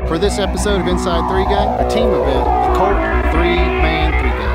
For this episode of Inside 3 Gun, a team event, the Colt 3-man 3-gun.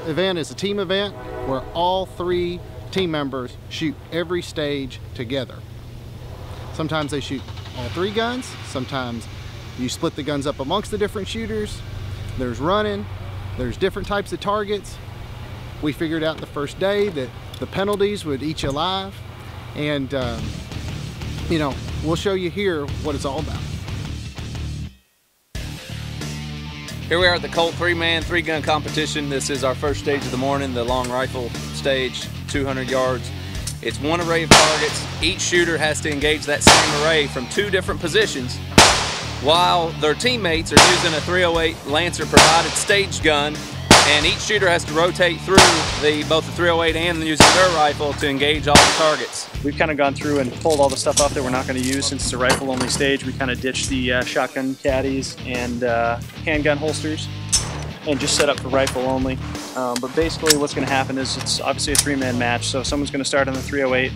Event is a team event where all 3 team members shoot every stage together. Sometimes they shoot all 3 guns, sometimes you split the guns up amongst the different shooters. There's running, there's different types of targets. We figured out the first day that the penalties would eat you alive, and you know, we'll show you here what it's all about. Here we are at the Colt 3-man 3-gun competition. This is our first stage of the morning, the long rifle stage, 200 yards. It's one array of targets. Each shooter has to engage that same array from 2 different positions, while their teammates are using a 308 Lancer provided stage gun, and each shooter has to rotate through both the 308 and using their rifle to engage all the targets. We've kind of gone through and pulled all the stuff off that we're not going to use since it's a rifle-only stage. We kind of ditched the shotgun caddies and handgun holsters and just set up for rifle only. But basically what's going to happen is it's obviously a 3-man match, so someone's going to start on the 308.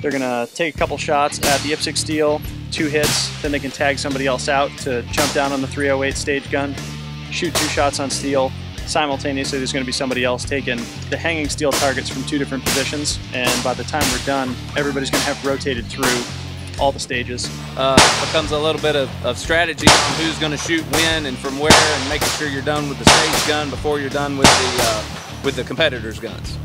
They're going to take a couple shots at the IPSC steel, 2 hits, then they can tag somebody else out to jump down on the 308 stage gun, shoot 2 shots on steel. Simultaneously, there's going to be somebody else taking the hanging steel targets from 2 different positions, and by the time we're done, everybody's going to have rotated through all the stages. Becomes a little bit of strategy on who's going to shoot when and from where, and making sure you're done with the stage gun before you're done with the competitors' guns.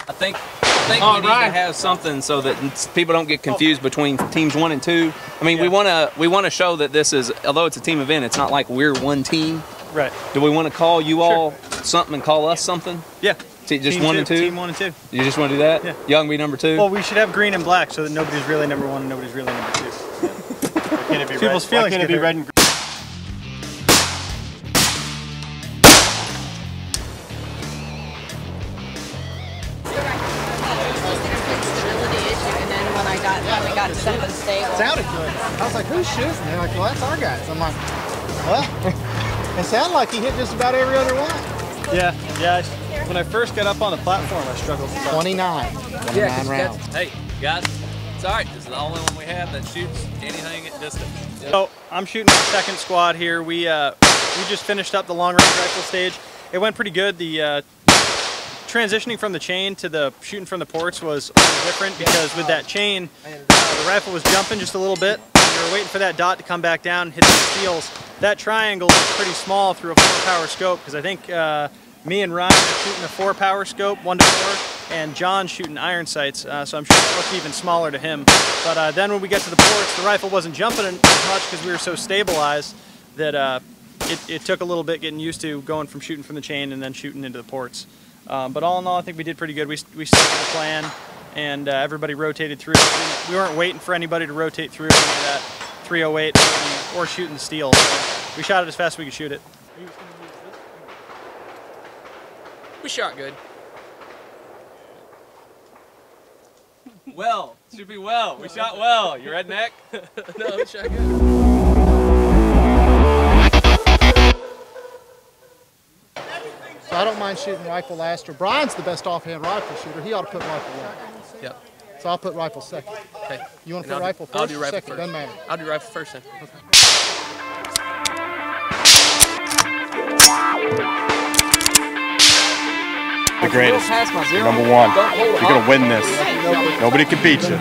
I think we need to have something so that people don't get confused between teams 1 and 2. I mean, we want to show that this is, although it's a team event, it's not like we're one team. Right. Do we want to call you all something and call us something? Yeah. Just team 1 and 2? Team 1 and 2. You just want to do that? Yeah. Y'all can be number 2? Well, we should have green and black so that nobody's really number 1 and nobody's really number 2. Can it be People's feelings can it be red and green? Finally got to something stable. Sounded good. I was like, who's shooting? They're like, well, that's our guys. I'm like, well, it sounded like he hit just about every other one. Yeah. When I first got up on the platform, I struggled with 29 rounds. Hey, guys, it's all right. This is the only one we have that shoots anything at distance. Yep. So I'm shooting the 2nd squad here. We just finished up the long-range rifle stage. It went pretty good. The transitioning from the chain to the shooting from the ports was a little different because with that chain, the rifle was jumping just a little bit. We were waiting for that dot to come back down and hit the steels. That triangle was pretty small through a 4-power scope because I think me and Ryan are shooting a 4-power scope, 1-to-4, and John's shooting iron sights, so I'm sure it looked even smaller to him. But then when we get to the ports, the rifle wasn't jumping as much because we were so stabilized that it took a little bit getting used to going from shooting from the chain and then shooting into the ports. But all in all, I think we did pretty good. We stuck to the plan, and everybody rotated through. We weren't waiting for anybody to rotate through any of that. .308 or shooting steel. So we shot it as fast as we could shoot it. We shot good. Well, should be well. We shot well. You redneck? No, we shot good. So I don't mind shooting rifle last, or Brian's the best offhand rifle shooter. He ought to put rifle last. Yep. So I'll put rifle second. Okay. You want to And put rifle first? I'll do rifle second? first. Doesn't matter. I'll do rifle first then. Okay. The greatest. Number one. You're going to win this. Nobody can beat you.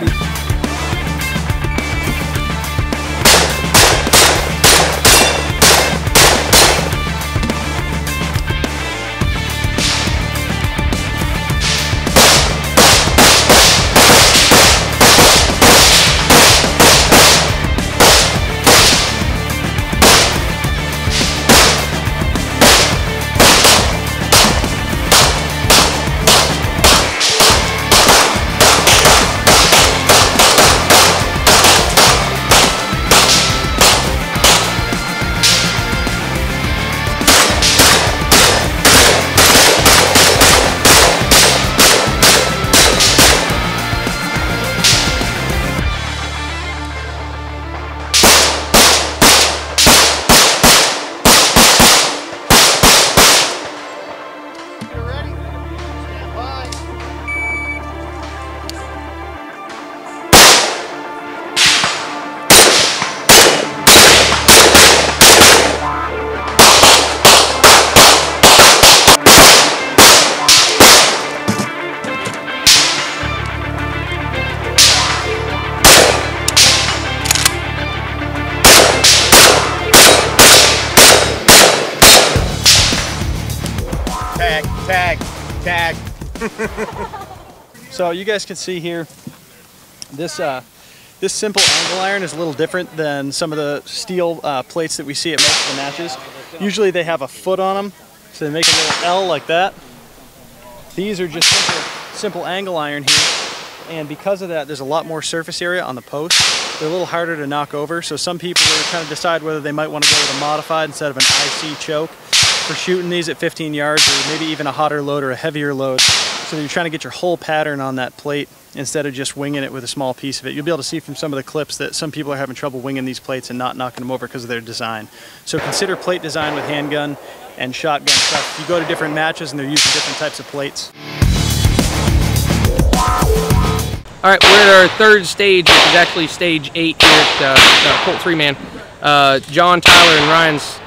Tag. So you guys can see here, this simple angle iron is a little different than some of the steel plates that we see at most of the matches. Usually they have a foot on them, so they make a little L like that. These are just simple angle iron here, and because of that, there's a lot more surface area on the post. They're a little harder to knock over, so some people are trying to decide whether they might want to go with a modified instead of an IC choke for shooting these at 15 yards, or maybe even a hotter load or a heavier load. So you're trying to get your whole pattern on that plate instead of just winging it with a small piece of it. You'll be able to see from some of the clips that some people are having trouble winging these plates and not knocking them over because of their design. So consider plate design with handgun and shotgun stuff. You go to different matches and they're using different types of plates. All right, we're at our third stage, which is actually stage 8 here at Colt 3-man. John, Tyler, and Ryan's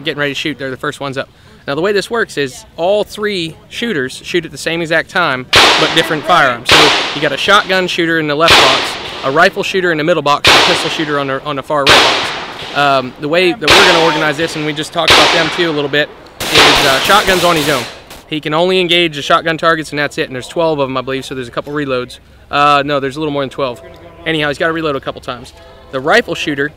getting ready to shoot. They're the first ones up. Now the way this works is all 3 shooters shoot at the same exact time, but different firearms. So you got a shotgun shooter in the left box, a rifle shooter in the middle box, and a pistol shooter on the far right box. The way that we're going to organize this, and we just talked about them too a little bit, is shotgun's on his own. He can only engage the shotgun targets, and that's it. And there's 12 of them, I believe, so there's a couple reloads. No, there's a little more than 12. Anyhow, he's got to reload a couple times. The rifle shooter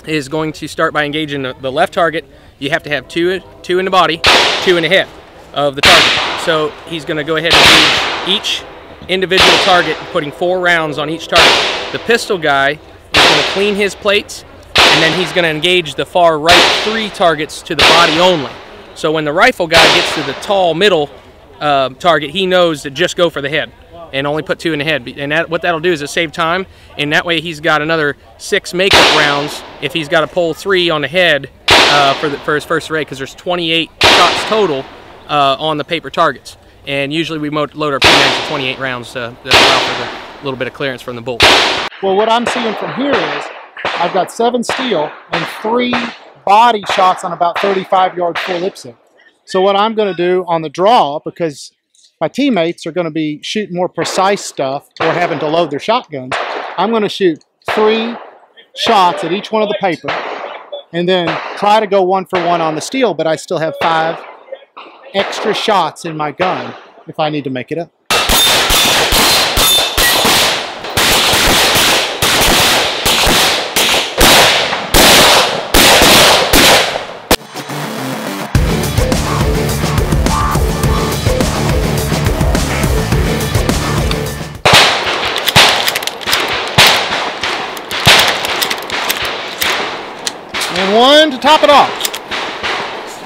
is going to start by engaging the left target. You have to have two in the body, 2 in the head of the target. So he's going to go ahead and engage each individual target, putting 4 rounds on each target. The pistol guy is going to clean his plates, and then he's going to engage the far right 3 targets to the body only. So when the rifle guy gets to the tall middle target, he knows to just go for the head and only put 2 in the head. And what that'll do is save time, and that way he's got another 6 makeup rounds if he's got to pull 3 on the head for his first array, because there's 28 shots total on the paper targets. And usually we load our P-mags with 28 rounds to allow for the little bit of clearance from the bolt. Well, what I'm seeing from here is I've got 7 steel and 3 body shots on about 35-yard full lip sync. So what I'm going to do on the draw, because my teammates are going to be shooting more precise stuff or having to load their shotguns, I'm going to shoot 3 shots at each one of the paper and then try to go 1 for 1 on the steel, but I still have 5 extra shots in my gun if I need to make it up. And one to top it off.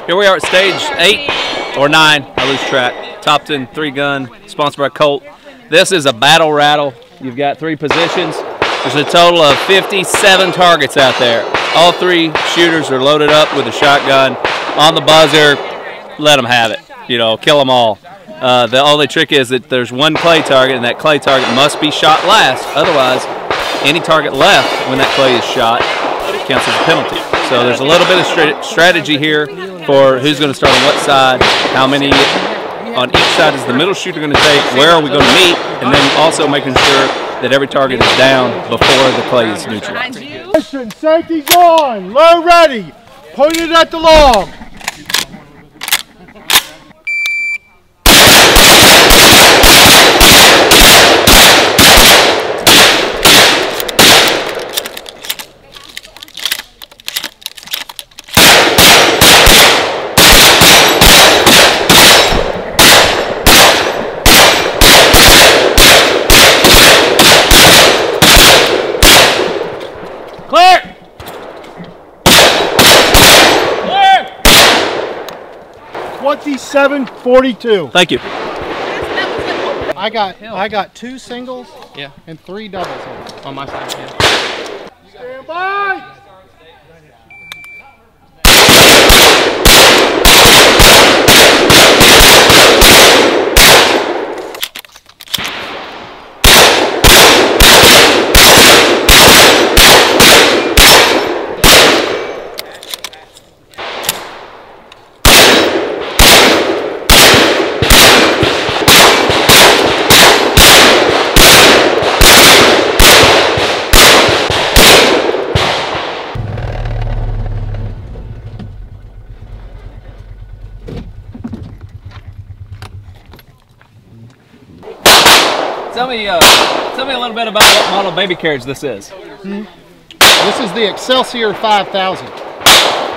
Here we are at stage 8 or 9, I lose track. Topton 3-gun, sponsored by Colt. This is a battle rattle. You've got 3 positions. There's a total of 57 targets out there. All 3 shooters are loaded up with a shotgun. On the buzzer, let them have it. You know, kill them all. The only trick is that there's one clay target, and that clay target must be shot last. Otherwise, any target left when that clay is shot counts as a penalty. So there's a little bit of strategy here for who's going to start on what side, how many on each side is the middle shooter going to take, where are we going to meet, and then also making sure that every target is down before the clay is neutralized. Safety's on, low ready, pointed at the log. Clear! 27-42. Thank you. I got 2 singles and 3 doubles On my side, yeah. Stand by. Tell me a little bit about what model baby carriage this is. This is the Excelsior 5000.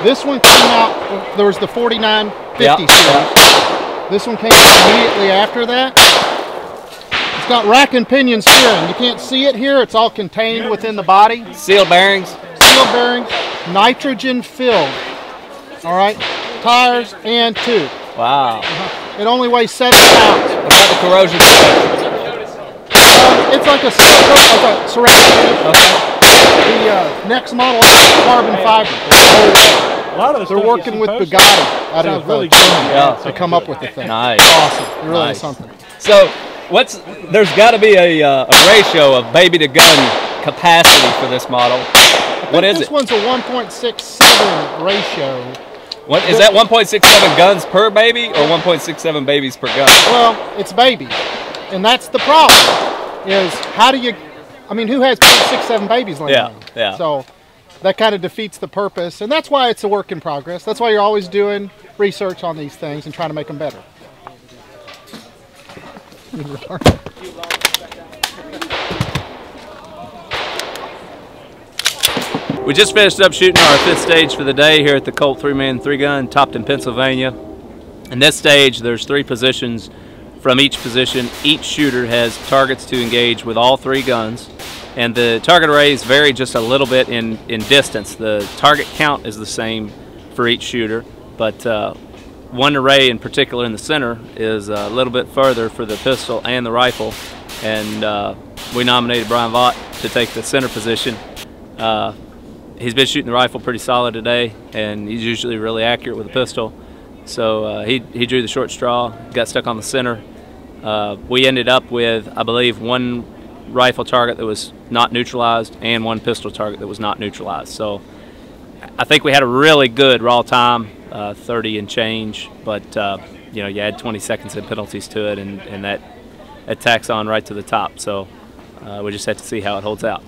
This one came out, there was the 4950 series. This one came out immediately after that. It's got rack and pinion steering. You can't see it here, it's all contained within the body. Sealed bearings. Sealed bearings, nitrogen filled. All right, tires and tube. Wow. It only weighs 7 pounds. What about the corrosion protection? It's like a ceramic. Okay. The next model is carbon fiber. A lot of They're working with Bugatti out of really to come up with the thing. Nice. Awesome. It really Nice. is something. So, there's got to be a ratio of baby to gun capacity for this model. What is This it? one's a 1.67 ratio. What is that? 1.67 guns per baby, or 1.67 babies per gun? Well, it's babies, and that's the problem. Is how do you? I mean, who has 0.67 babies laying around? Yeah. So that kind of defeats the purpose, and that's why it's a work in progress. That's why you're always doing research on these things and trying to make them better. We just finished up shooting our 5th stage for the day here at the Colt 3-man 3-gun, Topton, Pennsylvania. In this stage, there's 3 positions. From each position, each shooter has targets to engage with all 3 guns, and the target arrays vary just a little bit in distance. The target count is the same for each shooter, but one array in particular in the center is a little bit further for the pistol and the rifle, and we nominated Brian Vaught to take the center position. He's been shooting the rifle pretty solid today, and he's usually really accurate with the pistol. So he drew the short straw, got stuck on the center. We ended up with, I believe, 1 rifle target that was not neutralized and 1 pistol target that was not neutralized. So I think we had a really good raw time, 30 and change, but you know, you add 20 seconds in penalties to it, and that tacks on right to the top. So we just have to see how it holds out.